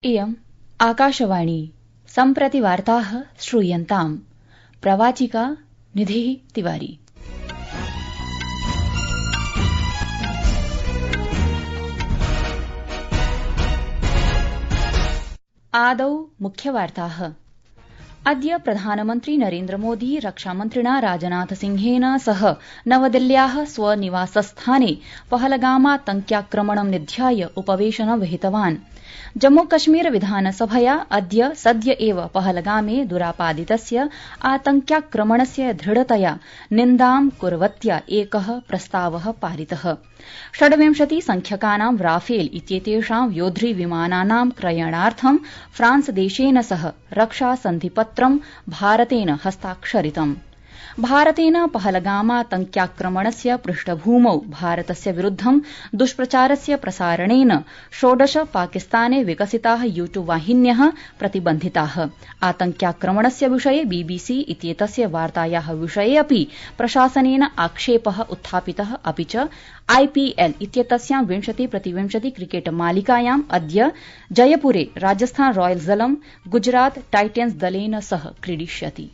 इयम् आकाशवाणी सम्प्रति वार्ताः श्रूयन्ताम्। प्रवाचिका निधिः तिवारी। आदौ मुख्यवार्ताः। अद्य प्रधानमन्त्री नरेन्द्र मोदी रक्षामन्त्रिणा राजनाथसिंहेन सह नवदिल्ल्याः स्वनिवासस्थाने पहलगामातङ्क्याक्रमणं निध्याय उपवेशनं विहितवान्। जम्मूकश्मीर विधानसभया अद्य सद्य एव पहलगामे दुरापादितस्य आतङ्क्याक्रमणस्य दृढतया निन्दां कुर्वत्या एकः प्रस्तावः पारितः। 26 संख्यकानां राफेल इत्येतेषां योद्धृविमानानां क्रयणार्थं फ्रांसदेशेन सह रक्षासन्धिपत्रं भारतेन हस्ताक्षरितम्। भारतेन पहलगामातङ्क्याक्रमणस्य पृष्ठभूमौ भारतस्य विरुद्धं दुष्प्रचारस्य प्रसारणेन 16 पाकिस्ताने विकसिताः यूट्यूब वाहिन्यः प्रतिबन्धिताः। आतङ्क्याक्रमणस्य विषये बीबीसी इत्येतस्य वार्तायाः विषये अपि प्रशासनेन आक्षेपः उत्थापितः। अपि च आईपीएल इत्येतस्यां 20-20 क्रिकेट मालिकायाम् अद्य जयपुरे राजस्थान रॉयल्स दलं गुजरात टाइटन्स दलेन सह क्रीडिष्यति।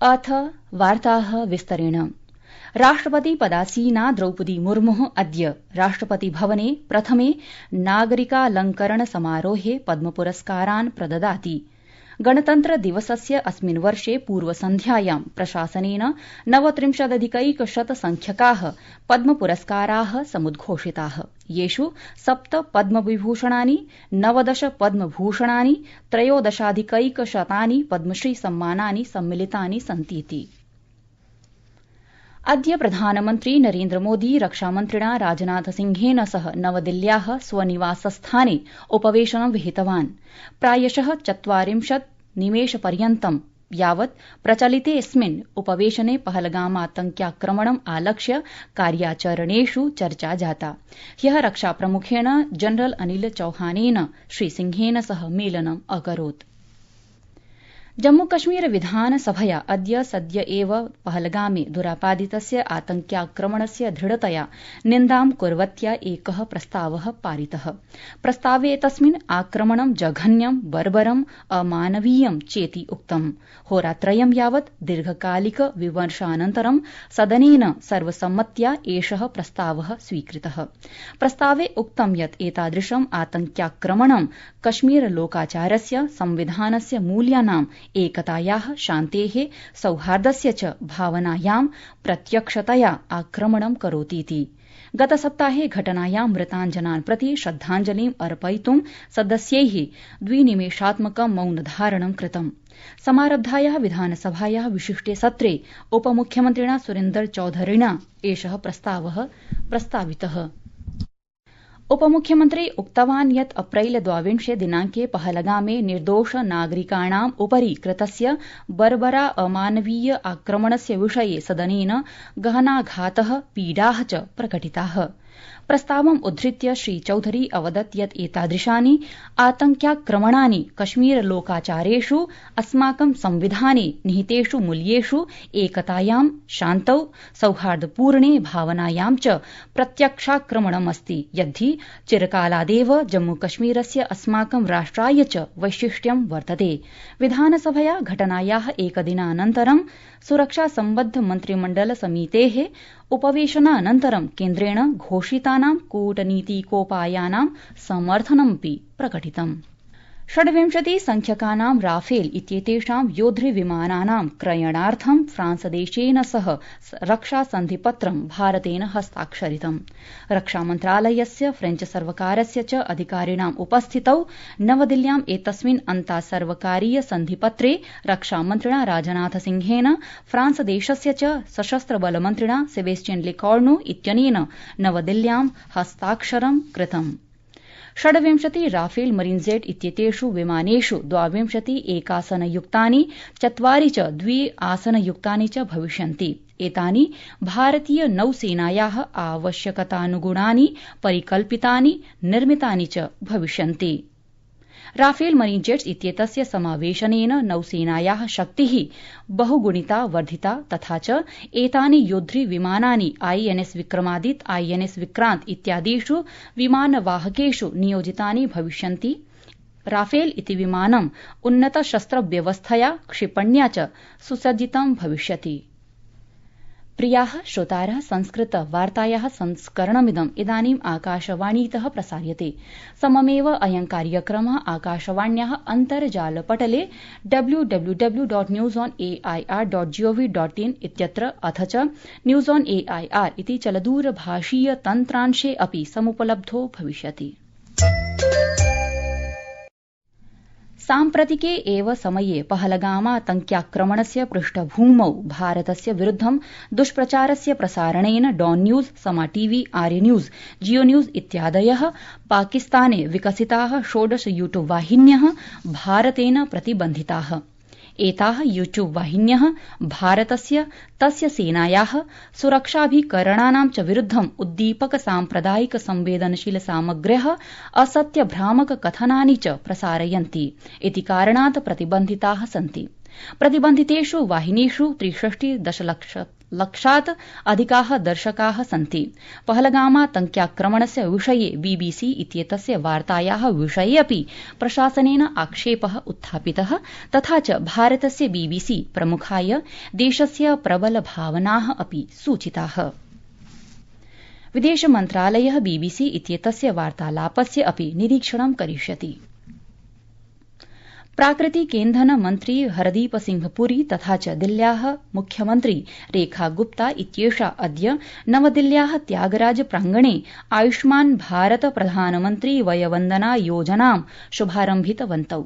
अथ वार्ताः विस्तरेण। राष्ट्रपति पदासीना द्रौपदी मुर्मुः अद्य राष्ट्रपति भवने प्रथमे नागरिकालंकरण समारोहे पद्मपुरस्कारान् प्रददाति। गणतन्त्र दिवसस्य अस्मिन् वर्षे पूर्वसन्ध्यायां प्रशासनेन 39,100 संख्यकाः पद्मपुरस्काराः समुद्घोषिताः। येषु 7 पद्मविभूषणानि, 19 पद्मभूषणानि, 13,100 पद्मश्री सम्मानानि सम्मिलितानि सन्तीति। अद्य प्रधानमन्त्री नरेन्द्र मोदी रक्षामन्त्रिणा राजनाथसिंहेन सह नवदिल्ल्याः स्वनिवासस्थाने उपवेशनं विहितवान्। प्रायशः 40 निमेषपर्यन्तं यावत् प्रचलितेऽस्मिन् उपवेशने पहलगामातङ्क्याक्रमणम् आलक्ष्य कार्याचरणेषु चर्चा जाता। ह्यः रक्षाप्रमुखेण जनरल अनिल चौहानेन श्रीसिंहेन सह मेलनम् अकरोत्। जम्मूकश्मीर विधानसभया अद्य सद्य एव पहलगामे दुरापादितस्य आतङ्क्याक्रमणस्य दृढतया निन्दां कुर्वत्या एकः प्रस्तावः पारितः। प्रस्तावेतस्मिन् आक्रमणं जघन्यं, बर्बरम्, अमानवीयं चेति उक्तम्। होरात्रयं यावत् दीर्घकालिक विमर्शानन्तरं सदनेन सर्वसम्मत्या एषः प्रस्तावः स्वीकृतः। प्रस्तावे उक्तं यत् एतादृशम् आतङ्क्याक्रमणं कश्मीरलोकाचारस्य, संविधानस्य मूल्यानां एकतायाः, शान्तेः, सौहार्दस्य च भावनायां प्रत्यक्षतया आक्रमणं करोतीति। गतसप्ताहे घटनायां मृतान् जनान् प्रति श्रद्धाञ्जलिम् अर्पयितुं सदस्यैः 2 निमेषात्मकं मौनधारणं कृतम्। समारब्धायाः विधानसभायाः विशिष्टे सत्रे उपमुख्यमन्त्रिणा सुरेन्द्र चौधरिणा एषः प्रस्तावः प्रस्तावितः। उपमुख्यमन्त्री उक्तवान् यत् अप्रैल 22 दिनाङ्के पहलगामे निर्दोष नागरिकाणाम् उपरि कृतस्य बर्बरा अमानवीय आक्रमणस्य विषये सदनेन गहनाघातः, पीडाः च प्रकटिताः। प्रस्तावम् उद्धृत्य श्रीचौधरी अवदत् यत् एतादृशानि आतङ्क्याक्रमणानि कश्मीरलोकाचारेषु, अस्माकं संविधाने निहितेषु मूल्येषु, एकतायां, शान्तौ, सौहार्दपूर्णे भावनायां च प्रत्यक्षाक्रमणमस्ति। यद्धि चिरकालादेव जम्मूकश्मीरस्य अस्माकं राष्ट्राय च वैशिष्ट्यं वर्तते। विधानसभया घटनायाः एकदिनानन्तरं सुरक्षासम्बद्ध मन्त्रिमण्डल समितेः उपवेशनानन्तरं केन्द्रेण घोषितानां कूटनीतिकोपायानां समर्थनमपि प्रकटितम्। 26 संख्यकानां राफेल इत्येतेषां योद्धृविमानानां क्रयणार्थं फ्रांसदेशेन सह रक्षासन्धिपत्रं भारतेन हस्ताक्षरितम्। रक्षामन्त्रालयस्य, फ्रेंच सर्वकारस्य च अधिकारिणाम् उपस्थितौ नवदिल्ल्याम् एतस्मिन् अन्तासर्वकारीय सन्धिपत्रे रक्षामन्त्रिणा राजनाथसिंहेन फ्रांसदेशस्य च सशस्त्रबलमन्त्रिणा सेबेस्टियन लेकॉर्नु इत्यनेन नवदिल्ल्यां हस्ताक्षरं कृतम्। 26 राफेल मरीनजेट इत्येतेषु विमानेषु 22 एकासनयुक्तानि, 4 च 2 आसनयुक्तानि च भविष्यन्ति। एतानि भारतीय नौसेनायाः आवश्यकतानुगुणानि, परिकल्पितानि, निर्मितानि च भविष्यन्ति। राफेल मरीन जेट्स इत्येतस्य समावेशनेन नौसेनायाः शक्तिः बहुगुणिता वर्धिता तथा च एतानि योद्धृ विमानानि आईएनएस विक्रमादित्य आईएनएस विक्रांत इत्यादिषु विमानवाहकेषु नियोजितानि भविष्यन्ति। राफेल इति विमानम् उन्नतशस्त्रव्यवस्थया क्षिपण्या च सुसज्जितं भविष्यति। प्रियाः श्रोतारः, संस्कृतवार्तायाः संस्करणमिदम् इदानीम् आकाशवाणीतः प्रसार्यते। सममेव अयं कार्यक्रमः आकाशवाण्याः अन्तर्जालपटले www.newsonair.gov.in इत्यत्र अथ च न्यूज़ ऑन एआईआर इति चलदूरभाषीय तन्त्रांशे अपि समुपलब्धो भविष्यति। साम्प्रतिके एव समये पहलगामातङ्क्याक्रमणस्य पृष्ठभूमौ भारतस्य विरुद्धं दुष्प्रचारस्य प्रसारणेन डॉन न्यूज, समा टीवी, आर्य न्यूज, जियो न्यूज इत्यादयः पाकिस्ताने विकसिताः 16 यूट्यूब वाहिन्यः भारतेन प्रतिबन्धिताः। एताः यूट्यूब वाहिन्यः भारतस्य तस्य सेनायाः सुरक्षाभिकरणानां च विरुद्धम् उद्दीपक साम्प्रदायिक संवेदनशील सामग्र्यः असत्य भ्रामक कथनानि च प्रसारयन्ति इति कारणात् प्रतिबन्धिताः सन्ति। प्रतिबन्धितेषु वाहिनीषु 63 अधिकाः दर्शकाः सन्ति। पहलगामातङ्क्याक्रमणस्य विषये बीबीसी इत्येतस्य वार्तायाः विषये अपि प्रशासनेन आक्षेपः उत्थापितः तथा च भारतस्य बीबीसी प्रमुखाय देशस्य प्रबलभावनाः अपि सूचिताः। विदेशमन्त्रालयः बीबीसी इत्येतस्य वार्तालापस्य अपि निरीक्षणं करिष्यति। प्राकृतिकेन्धन मन्त्री हरदीप सिंह पुरी तथा च दिल्ल्याः मुख्यमन्त्री रेखा गुप्ता इत्येषा अद्य नवदिल्ल्याः त्यागराज प्राङ्गणे आयुष्मान् भारत प्रधानमन्त्री वयवन्दना योजनां शुभारम्भितवन्तौ।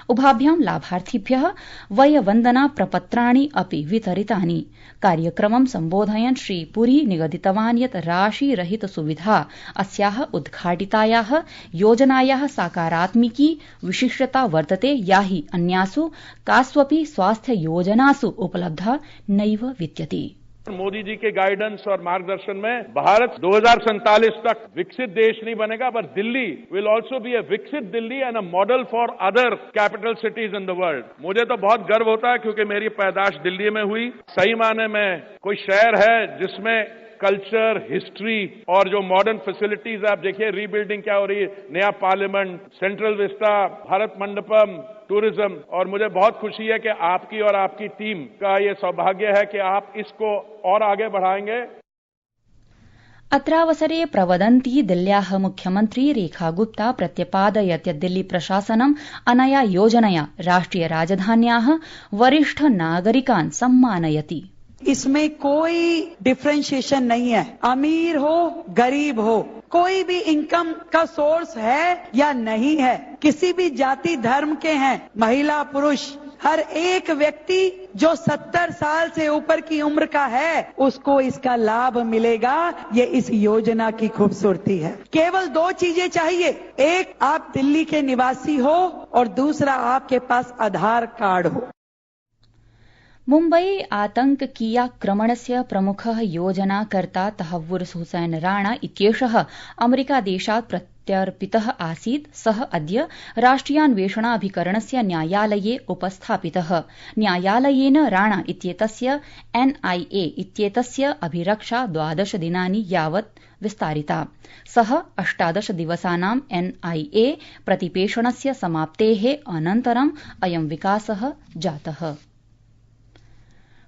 उभाभ्यां लाभार्थिभ्यः वयवन्दना प्रपत्राणि अपि वितरितानि। कार्यक्रमं सम्बोधयन् श्री पुरी निगदितवान् यत् राशिरहित सुविधा अस्याः उद्घाटितायाः योजनायाः सकारात्मिकी विशिष्टता वर्तते, या हि अन्यासु कास्वपि स्वास्थ्य योजनासु उपलब्धा नैव विद्यते। मोदी जी के गाइडेंस और मार्गदर्शन में भारत 2047 तक विकसित देश नहीं बनेगा, पर Delhi will also be a विकसित Delhi and a model for other capital cities in the world. मुझे तो बहुत गर्व होता है क्योंकि मेरी पैदाश दिल्ली में हुई। सही माने में कोई शहर है जिसमें कल्चर, हिस्ट्री और जो मॉडर्न फैसिलिटीज आप देखिए, रीबिल्डिंग क्या हो रही है, नया parliament, central Vista, Bharata Mandapam, tourism, और मुझे बहुत खुशी है कि आपकी और आपकी टीम का ये सौभाग्य है कि आप इसको और आगे बढ़ाएंगे। अत्रावसरे प्रवदन्ती दिल्ल्याः मुख्यमन्त्री रेखा गुप्ता प्रत्यपादयत् यत् दिल्ली प्रशासनम् अनया योजनया राष्ट्रिय राजधान्याः वरिष्ठ नागरिकान् सम्मानयति। इसमें कोई डिफरेंशिएशन नहीं है, अमीर हो गरीब हो, कोई भी इनकम का सोर्स है या नहीं है, किसी भी जाति धर्म के हैं, महिला पुरुष, हर एक व्यक्ति जो 70 साल से ऊपर की उम्र का है उसको इसका लाभ मिलेगा। ये इस योजना की खूबसूरती है। केवल 2 चीजें चाहिए, एक आप दिल्ली के निवासी हो और दूसरा आपके पास आधार कार्ड हो। मुम्बई आतंकीयाक्रमणस्य प्रमुखः योजनाकर्ता तहव्वुर हुसैन राणा इत्येषः अमेरिकादेशात् प्रत्यर्पितः आसीत्। सः अद्य राष्ट्रियान्वेषणाभिकरणस्य न्यायालये उपस्थापितः। न्यायालयेन राणा इत्येतस्य NIA इत्येतस्य अभिरक्षा 12 दिनानि यावत् विस्तारिता। सः 18 दिवसानां NIA प्रतिपेषणस्य समाप्तेः अनन्तरम् अयं विकासः जातः।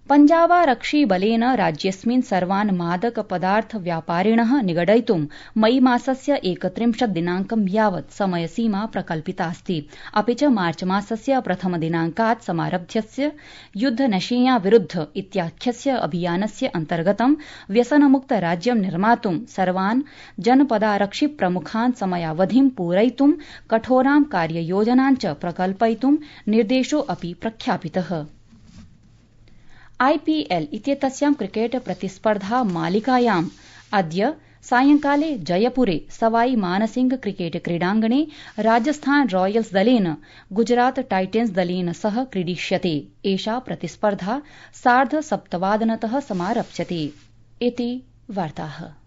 पञ्जाबारक्षिबलेन राज्येऽस्मिन् सर्वान् मादक पदार्थ व्यापारिणः निगडयितुं मई मासस्य 31 दिनाङ्कं यावत् समयसीमा प्रकल्पितास्ति। अपि च मार्च मासस्य 1 दिनाङ्कात् समारब्धस्य युद्धनशेया विरुद्ध इत्याख्यस्य अभियानस्य अन्तर्गतं व्यसनमुक्त राज्यं निर्मातुं सर्वान् जनपदारक्षि प्रमुखान् समयावधिं पूरयितुं कठोरां कार्ययोजनां च प्रकल्पयितुं निर्देशो अपि प्रख्यापितः। IPL इत्येतस्यां क्रिकेट प्रतिस्पर्धा मालिकायाम् अद्य सायंकाले जयपुरे सवाई मानसिंह क्रिकेट क्रीडाङ्गणे राजस्थान रॉयल्स दलेन गुजरात टाइटेंस दलेन सह क्रीडिष्यते। एषा प्रतिस्पर्धा 7:30 समारप्स्यते। इति वार्ताः।